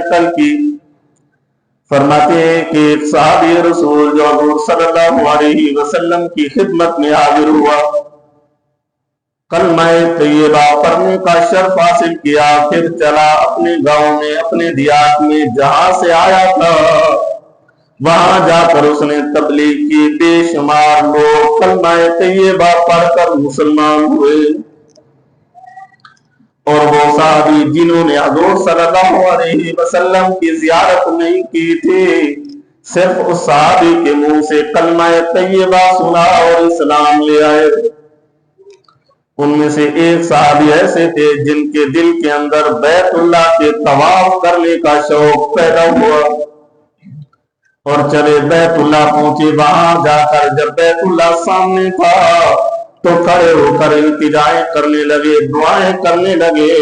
नकल की। फरमाते हैं कि एक सहाबी रसूल जो हुजूर सल्लल्लाहु अलैहि वसल्लम की खिदमत में हाजिर हुआ, कलमा तैयबा पढ़ने का शर्फ हासिल किया, फिर चला अपने गांव में, अपने दियात में जहां से आया था, वहां जाकर उसने तबलीग की। बेशुमार लोग कलमा तैयबा पढ़कर मुसलमान हुए। और वो साहबी जिन्होंने हुजूर सल्लल्लाहु अलैहि वसल्लम की ज़ियारत नहीं की थी, सिर्फ उस साहबी के मुंह से कलमा तैयबा सुना और इस्लाम ले आए। उनमें से एक साहबी ऐसे थे जिनके दिल के अंदर बैतुल्लाह के तवाफ करने का शौक पैदा हुआ और चले बैतुल्लाह पहुंचे। वहां जाकर जब बैतुल्लाह सामने था तो खड़े होकर इल्तिजाएं करने लगे, दुआएं करने लगे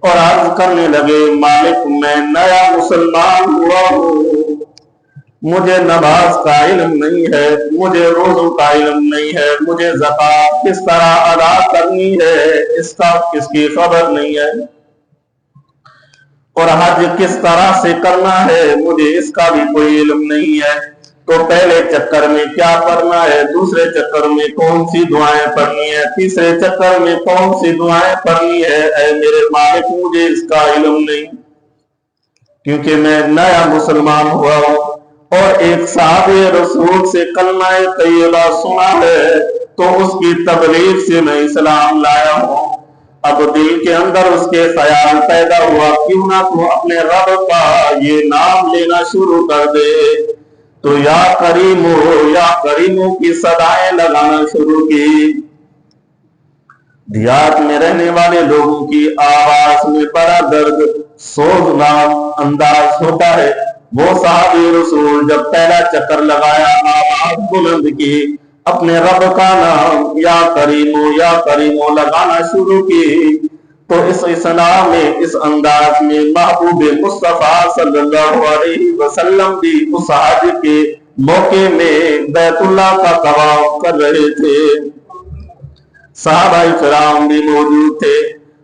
और अर्ज करने लगे, मालिक मैं नया मुसलमान हुआ हूँ, मुझे नमाज का इल्म नहीं है, मुझे रोज़ों का इल्म नहीं है, मुझे ज़कात किस तरह अदा करनी है इसका किसकी खबर नहीं है, और हज किस तरह से करना है मुझे इसका भी कोई इल्म नहीं है। तो पहले चक्कर में क्या करना है, दूसरे चक्कर में कौन सी दुआएं पढ़नी है, तीसरे चक्कर में कौन सी दुआएं पढ़नी है, ऐ मेरे मालिक मुझे इसका इल्म नहीं, क्योंकि मैं नया मुसलमान हुआ हूँ। और एक साहबे रसूल से कलमा तैयबा सुना है तो उसकी तबलीग से मैं इस्लाम लाया हूँ। अब दिल के अंदर उसके ख्याल पैदा हुआ, क्यों ना तू अपने रब का ये नाम लेना शुरू कर दे। तो या करीमो की सदाएं लगाना शुरू की। दियात में रहने वाले लोगों की आवाज में बड़ा दर्द सोजनाक अंदाज होता है। वो साहबी रसूल जब पहला चक्कर लगाया, आवाज बुलंद की, अपने रब का नाम या करीमो लगाना शुरू की, तो इस इस्लाम में इस अंदाज में महबूब मुस्तफा सल्लल्लाहु अलैहि वसल्लम भी उस हज के मौके में बैतुल्लाह का तवाफ कर रहे थे। सहाबाए किराम भी मौजूद थे।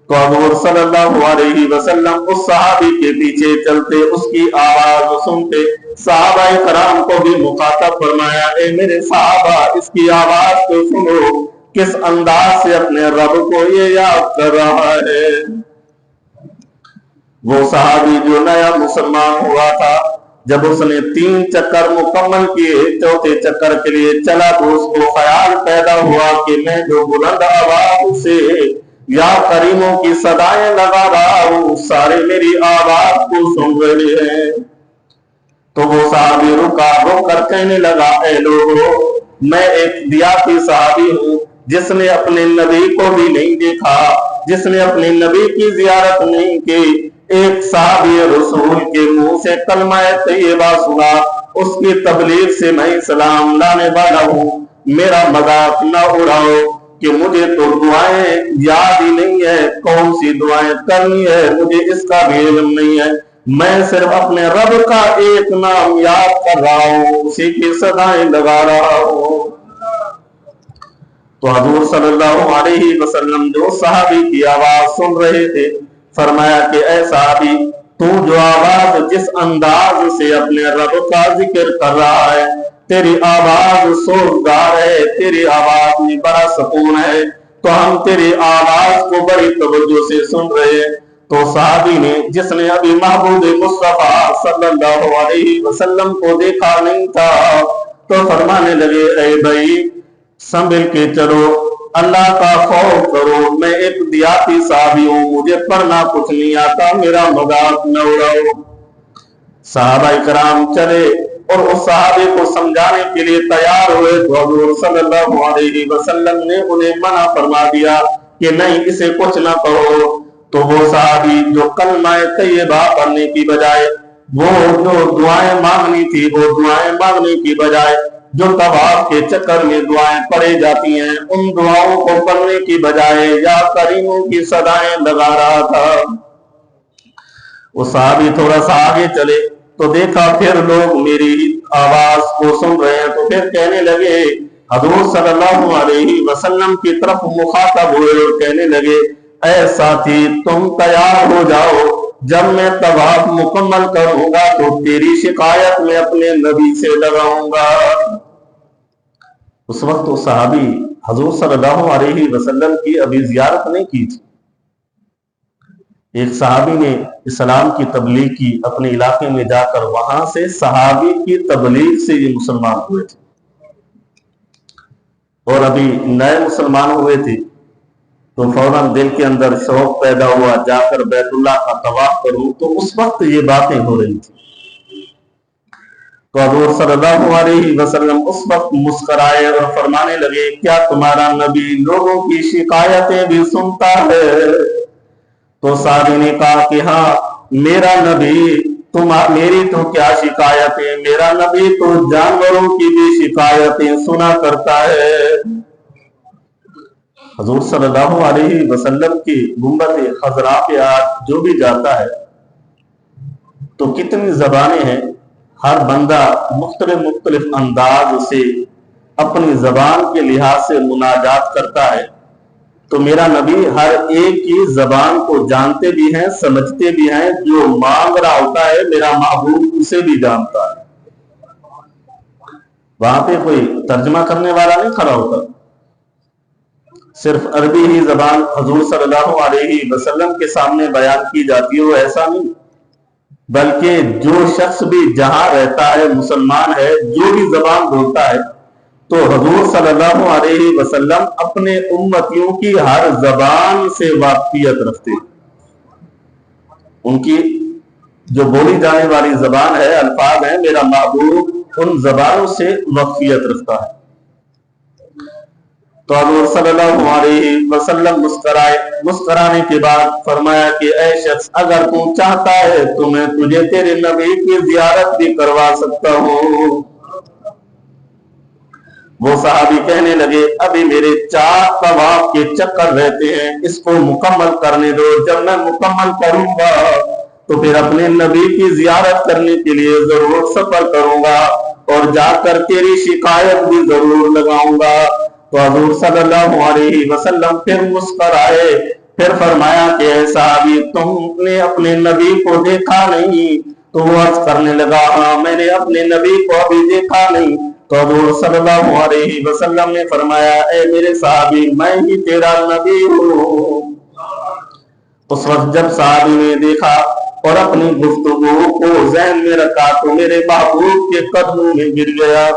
तो हुजूर सल्लल्लाहु अलैहि वसल्लम उस सहाबी के पीछे चलते, उसकी आवाज सुनते। सहाबाए किराम को भी मुखातब फरमाया, ए मेरे सहाबा इसकी आवाज को सुनो, किस अंदाज से अपने रब को ये याद कर रहा है। वो सहाबी जो नया मुसलमान हुआ था, जब उसने 3 चक्कर मुकम्मल किए, चौथे चक्कर के लिए चला तो उसको ख्याल पैदा हुआ कि मैं जो बुलंद आवाज से या करीमों की सदाएं लगा रहा हूं, सारे मेरी आवाज को सुन रहे हैं। तो वो साहबी रुक कर कहने लगा, ए लोगों मैं एक दियाती साहबी हूं जिसने अपने नबी को भी नहीं देखा, जिसने अपने नबी की जियारत नहीं की। एक साहबी रसूल के मुंह से कलमा तैयबा सुना, उसकी तबलीग से मैं इस्लाम लाने वाला हूँ। मेरा मजाक न उड़ाओ कि मुझे तो दुआएं याद ही नहीं है, कौन सी दुआएं करनी है मुझे इसका भी इल्म नहीं है। मैं सिर्फ अपने रब का एक नाम याद कर रहा हूँ, उसी की सदाएं लगा रहा हूँ। तो हुजूर सल्लल्लाहु अलैहि वसल्लम जो सहाबी की आवाज सुन रहे थे, फरमाया कि ऐ सहाबी तू जो आवाज जिस अंदाज से अपने रब का जिक्र कर रहा है, तेरी आवाज सोजगार है, तेरी आवाज में बड़ा सुकून है, तो हम तेरी आवाज को बड़ी तवज्जो से सुन रहे हैं। तो साहबी ने, जिसने अभी महबूब मुस्तफा सल्लल्लाहु अलैहि वसल्लम को देखा नहीं था, तो फरमाने लगे, ऐ भाई संभल के चलो, अल्लाह का खौफ करो, मैं एक दियाती साहबी हूँ, मुझे पढ़ना कुछ नहीं आता, मेरा मजाक न उड़ाओ। सहाबाए किराम चले और उस सहाबे को समझाने के लिए तैयार हुए, तो हुजूर सल्लल्लाहु अलैहि वसल्लम ने उन्हें मना फरमा दिया कि नहीं, इसे कुछ ना कहो। तो वो सहाबी जो कलमा तैयबा पढ़ने की बजाय, वो जो दुआएं मांगनी थी, वो दुआएं मांगने की बजाय जो तवाफ के चक्कर में दुआएं पढ़ी जाती हैं, उन दुआओं को पढ़ने की बजाय या करीमों की सदाएं लगा रहा था। वो सहाबी थोड़ा सा आगे चले तो देखा फिर लोग मेरी आवाज को सुन रहे हैं, तो फिर कहने लगे, हुजूर सल्लल्लाहु अलैहि वसल्लम की तरफ मुखातब हुए और कहने लगे, ऐ साथी तुम तैयार हो जाओ, जब मैं तवाफ मुकम्मल करूंगा तो तेरी शिकायत मैं अपने नबी से लगाऊंगा। उस वक्त वो सहाबी हजूर सल्लल्लाहु अलैहि वसल्लम की अभी जियारत नहीं की थी। एक सहाबी ने इस्लाम की तबलीग की अपने इलाके में जाकर, वहां से सहाबी की तबलीग से ये मुसलमान हुए थे और अभी नए मुसलमान हुए थे तो फौरन दिल के अंदर शौक पैदा हुआ जाकर बैतुल्लाह का तवाफ करूं। तो उस वक्त ये बातें हो रही थी। तो हजूर सल्लल्लाहु अलैहि वसल्लम उस वक्त मुस्कुराए और फरमाने लगे, क्या तुम्हारा नबी लोगों की शिकायतें भी सुनता है? तो सादी ने कहा कि हाँ, मेरा नबी मेरी तो क्या शिकायतें, मेरा नबी तो जानवरों की भी शिकायतें सुना करता है। हजूर सल्लल्लाहु अलैहि वसल्लम की गुंबद खजरा पे आज जो भी जाता है तो कितनी जबानें हैं, हर बंदा मुख्तलिफ अंदाज से अपनी जबान के लिहाज से मुनाजात करता है। तो मेरा नबी हर एक की जबान को जानते भी हैं, समझते भी हैं। जो मांग रहा होता है मेरा महबूब उसे भी जानता है। वहां पे कोई तर्जमा करने वाला नहीं खड़ा होता, सिर्फ अरबी ही जबान हजूर सल्लल्लाहु अलैहि वसल्लम के सामने बयान की जाती है, वो ऐसा नहीं, बल्कि जो शख्स भी जहां रहता है, मुसलमान है, जो भी जबान बोलता है, तो हजूर सल्लल्लाहु अलैहि वसल्लम अपने उम्मतियों की हर जबान से वाकिफियत रखते हैं। उनकी जो बोली जाने वाली जबान है, अल्फाज है, मेरा महबूब उन जबानों से वाकिफियत रखता है। तो हजूर सल्लल्लाहु अलैहि वसल्लम मुस्कुराए। मुस्कुराने के बाद फरमाया कि ऐ शख्स, अगर तू चाहता है तो मैं तुझे तेरे नबी की जियारत भी करवा सकता हूँ। वो सहाबी कहने लगे, अभी मेरे 4 तवाफ के चक्कर रहते हैं, इसको मुकम्मल करने दो। जब मैं मुकम्मल करूंगा तो फिर अपने नबी की जियारत करने के लिए जरूर सफर करूंगा और जाकर तेरी शिकायत भी जरूर लगाऊंगा। तो हजूर सल्लल्लाहु अलैहि वसल्लम फिर मुस्कुराए, फिर फरमाया कि ऐ सहाबी, तुमने अपने नबी को देखा नहीं? तो वो अर्ज करने लगा, हाँ, मैंने अपने नबी को अभी देखा नहीं। तो हजूर सल्लल्लाहु अलैहि वसल्लम ने फरमाया, ऐ मेरे सहाबी, मैं ही तेरा नबी हूँ। उस वक्त जब सहाबी ने देखा और अपनी गुफ्तगू को ज़हन में रखा तो मेरे महबूब के कदमों में गिर गया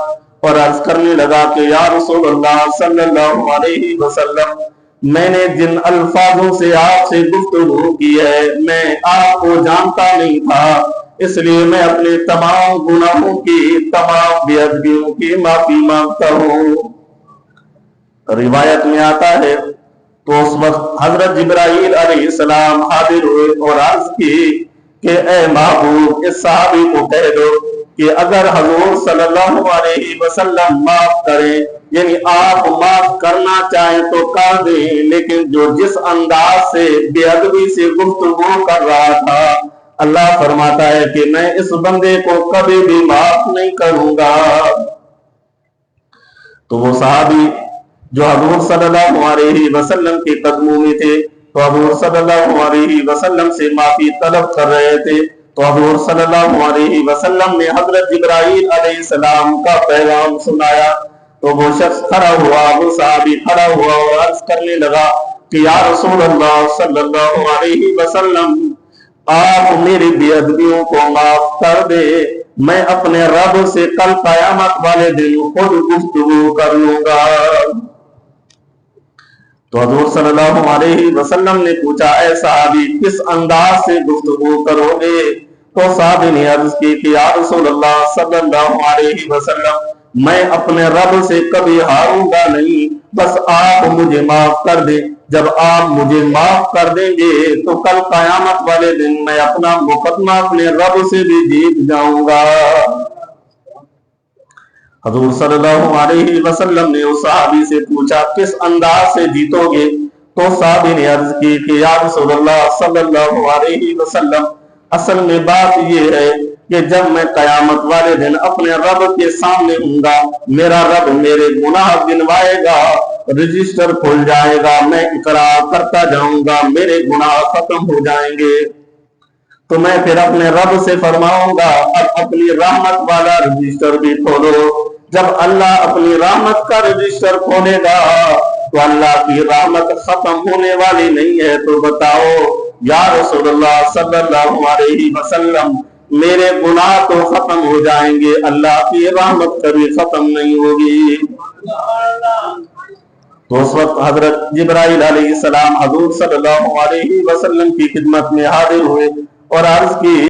और अर्ज करने लगा कि या रसूलल्लाह सल्लल्लाहु अलैहि वसल्लम, मैंने जिन अल्फाजों से आपसे गुफ्तगू की है, मैं आपको जानता नहीं था, इसलिए मैं अपने तमाम गुनाहों की, तमाम बेअदबियों की माफी मांगता हूँ। रिवायत में आता है तो उस वक्त हजरत जिब्राइल अलैहिस्सलाम हाजिर हुए और अर्ज की कि ऐ महबूब, इस सहाबी को कह दो कि अगर हजूर सल्लल्लाहु अलैहि वसल्लम माफ करें, यानी आप माफ करना चाहें तो कर दें, लेकिन जो जिस अंदाज से बेअदबी से गुफ्तगू कर रहा था, अल्लाह फरमाता है कि मैं इस बंदे को कभी भी माफ नहीं करूंगा। तो वो सहाबी जो हजूर सल्लल्लाहु अलैहि वसल्लम के कदमों में थे, तो हजूर सल्लल्लाहु अलैहि वसल्लम से माफी तलब कर रहे थे। तो हजूर सल्लल्लाहु अलैहि वसल्लम ने हजरत जिब्राइल अलैहिस्सलाम का पैगाम सुनाया। तो वो शख्स खड़ा हुआ, वो सहाबी खड़ा हुआ और अर्ज करने लगा कि या रसूल अल्लाह सल्लल्लाहु अलैहि वसल्लम, आप मेरी बेअदबियों को माफ कर दे, मैं अपने रब से कल कयामत वाले दिन खुद गुफ्तगू कर लूंगा। तो हजूर सल्लल्लाहु अलैहि वसल्लम ने पूछा, ऐ सहाबी, किस अंदाज से गुफ्तगू करोगे? तो सहाबी ने अर्ज की कि या रसूलल्लाह सल्लल्लाहु अलैहि वसल्लम, मैं अपने रब से कभी हारूंगा नहीं, बस आप मुझे माफ कर दे। जब आप मुझे माफ कर देंगे तो कल कयामत वाले दिन मैं अपना मुकदमा अपने रब से भी जीत जाऊंगा। हजूर सल्लल्लाहु अलैहि वसल्लम ने उस सहाबी से पूछा, किस अंदाज से जीतोगे? तो सहाबी ने अर्ज की कि या रसूलल्लाह सल्लल्लाहु अलैहि वसल्लम, असल में बात यह है कि जब मैं कयामत वाले दिन अपने रब के सामने हूंगा, मेरा रब मेरे गुनाह गिनवाएगा, रजिस्टर खुल जाएगा, मैं इकरार करता जाऊंगा, मेरे गुनाह खत्म हो जाएंगे। تو میں پھر اپنے رب سے فرماؤں گا اب اپنی رحمت والا رجسٹر بھی کھولو۔ جب اللہ اپنی رحمت کا رجسٹر کھولے گا تو اللہ کی رحمت ختم ہونے والی نہیں ہے، تو بتاؤ یا رسول اللہ صلی اللہ علیہ وسلم میرے گناہ تو ختم ہو جائیں گے، اللہ کی رحمت کبھی ختم نہیں ہوگی۔ تو اس وقت حضرت جبرائیل علیہ السلام حضور صلی اللہ علیہ وسلم کی خدمت میں حاضر ہوئے اور عرض کی